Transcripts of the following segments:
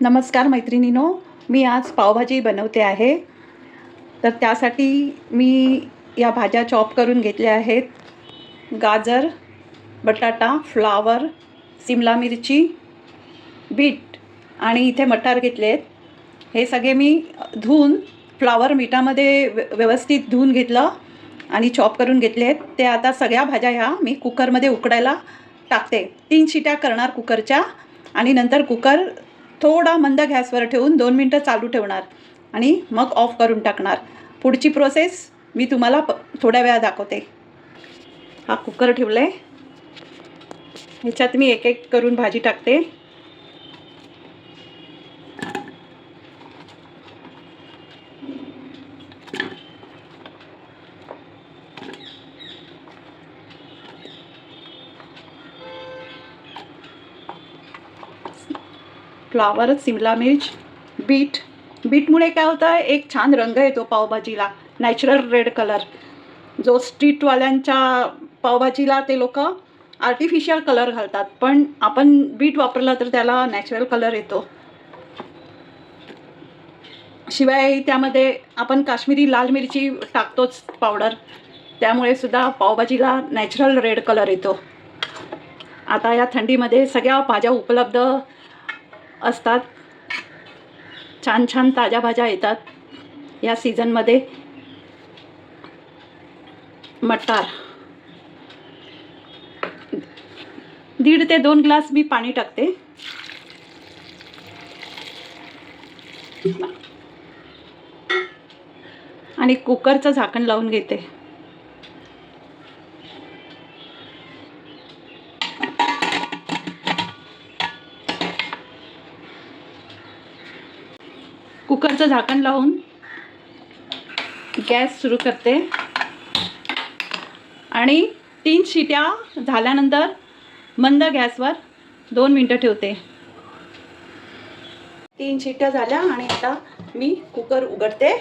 नमस्कार मैत्रिणींनो, मी आज पावभाजी बनवते आहे. तर त्यासाठी मी या भाज्या चॉप करून घेतल्या आहेत. गाजर, बटाटा, फ्लावर, सिमला मिरची, बीट आणि इथे मटार घेतले आहेत. हे सगळे मी धुवून फ्लावर मिठामध्ये व्यवस्थित धुवून घेतलं आणि चॉप करून घेतले आहेत. ते आता सगळ्या भाज्या ह्या मी कुकरमध्ये उकडायला टाकते. 3 शिट्या करणार कुकरच्या आणि नंतर कुकर थोडा मंद गॅसवर ठेवून 2 मिनटं चालू ठेवणार आणि मग ऑफ करून टाकणार. पुढची प्रोसेस मी तुम्हाला थोड्या वेळा दाखवते. हा कुकर ठेवला आहे. ह्याच्यात मी एक एक करून भाजी टाकते. फ्लावर, सिमला मिर्च, बीटमुळे काय होतं, एक छान रंग येतो पावभाजीला, नॅचरल रेड कलर. जो स्ट्रीटवाल्यांच्या पावभाजीला ते लोक आर्टिफिशियल कलर घालतात, पण आपण बीट वापरलं तर त्याला नॅचरल कलर येतो. शिवाय त्यामध्ये आपण काश्मीरी लाल मिरची टाकतोच पावडर, त्यामुळे सुद्धा पावभाजीला नॅचरल रेड कलर येतो. आता या थंडीमध्ये सगळ्या भाज्या उपलब्ध असतात. छान छान ताज्या भाज्या येतात या सीझनमध्ये. मटार 1.5 ते 2 ग्लास मी पाणी टाकते. आणि कुकरचं झाकण लावून घेते. कुकरचं झाकण लावून गॅस सुरू करते आणि 3 शिट्या झाल्यानंतर मंद गॅसवर 2 मिनटं ठेवते. 3 शिट्या झाल्या आणि आता मी कुकर उघडते.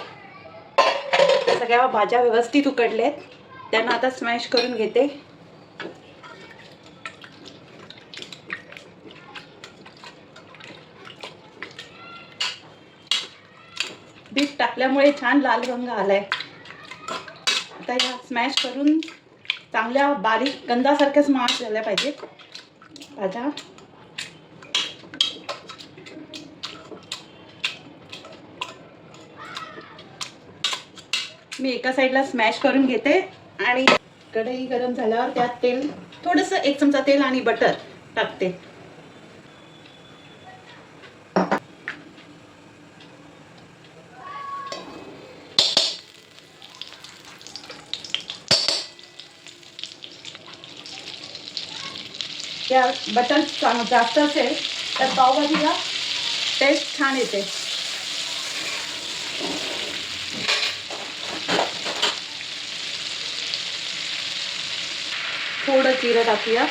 सगळ्या भाज्या व्यवस्थित उकडलेत, त्यांना आता स्मॅश करून घेते. बीट टाकल्यामुळे छान लाल रंग आलाय. आता या स्मॅश करून चांगल्या बारीक गंधासारख्या स्मॅश झाल्या पाहिजेत भाज्या. मी एका साईडला स्मॅश करून घेते आणि कढई गरम झाल्यावर त्यात तेल, थोडंसं 1 चमचा तेल आणि बटर टाकते. त्या बटर जास्त असेल तर पावभाजीला टेस्ट छान येते. थोडं जिरं टाकूया.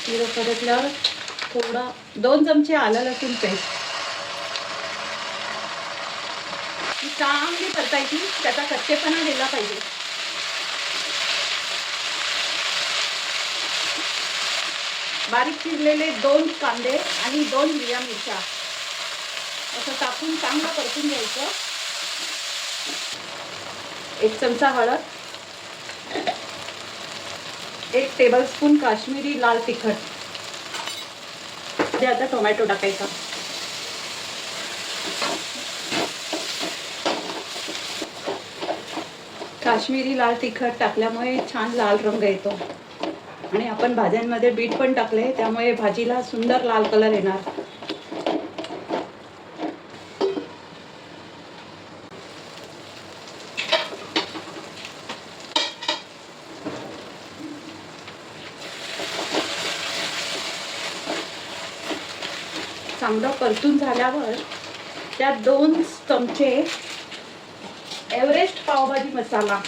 जिरं परतल्यावर थोडं 2 चमचे आलं लसूण पेस्ट चांगली परतायची, त्याचा कच्चेपणा गेला पाहिजे. बारीक चिरलेले 2 कांदे आणि 2 हिरव्या मिरच्या असं टाकून चांगलं परतून घ्यायचं. 1 चमचा हळद, 1 टेबलस्पून काश्मीरी लाल तिखट. आता टोमॅटो टाकायचा. काश्मीरी लाल तिखट टाकल्यामुळे छान लाल रंग येतो आणि आपण भाज्यांमध्ये बीट पण टाकले, त्यामुळे भाजीला सुंदर लाल कलर येणार. चांगलं परतून झाल्यावर त्यात 2 चमचे एव्हरेस्ट पावभाजी मसाला,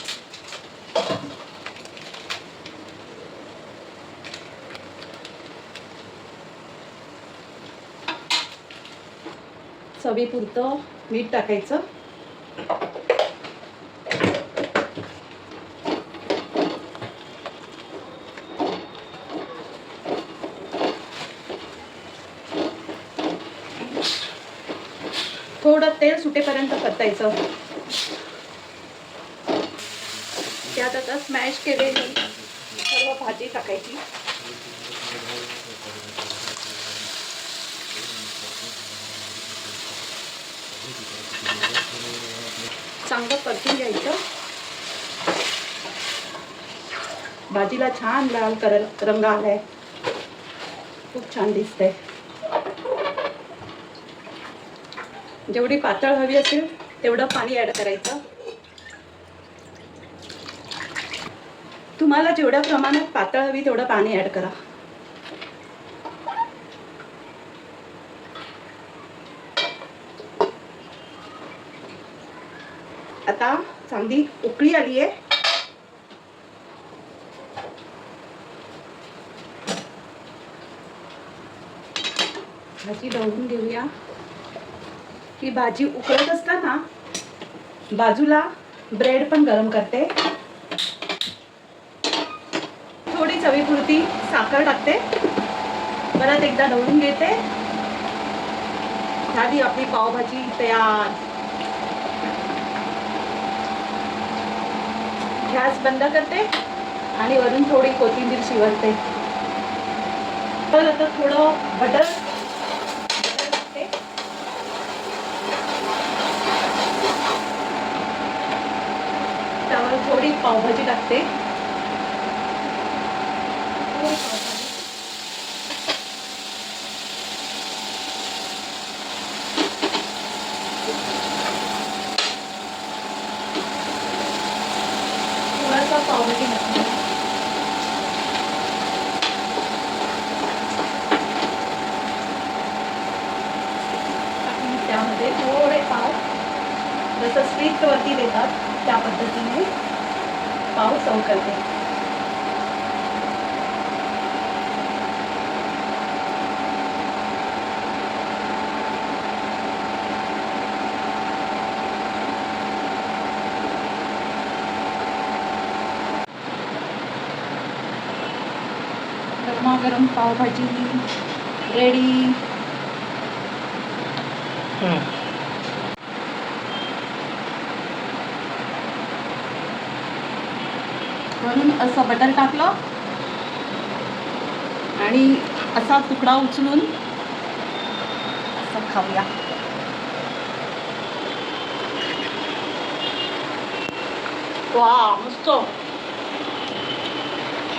चवीपुरतं मीठ टाकायचं. तेल सुटेपर्यंत परतायचं. त्यात आता स्मॅश केलेली सर्व भाजी टाकायची. चांगलं परतून घ्यायचं. भाजीला छान लाल रंग आलाय. खूप छान दिसतंय. जेवढी पातळ हवी असेल तेवढं पाणी ॲड करायचं. तुम्हाला जेवढ्या प्रमाणात पातळ हवी तेवढं पाणी ॲड करा. आता चांगली उकळी आली आहे. भाजी ढवळून घेऊया. ही भाजी उकळत असताना बाजूला ब्रेड पण गरम करते. थोडी चवीपुरती साखर टाकते. परत एकदा ढवळून घेते. झाली आपली पावभाजी तयार. गॅस बंद करते आणि वरून थोडी कोथिंबीर शिवरते. तर आता थोडं बटर टाकते. त्यावर थोडी पावभाजी टाकते. थोडासा पावभाजी मसाला. त्यामध्ये थोडे पाव, जसं स्वीटवरती देतात त्या पद्धतीने पाव सर्व करते. गरमागरम पावभाजी रेडी. वरून असं बटर टाकलं आणि असा तुकडा उचलून असं खाऊया. वा, मस्त.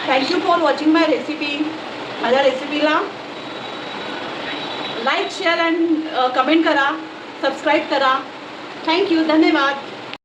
Thank you for watching my recipe. माझ्या रेसिपीला लाईक, शेअर अँड कमेंट करा. सबस्क्राईब करा. थँक्यू. धन्यवाद.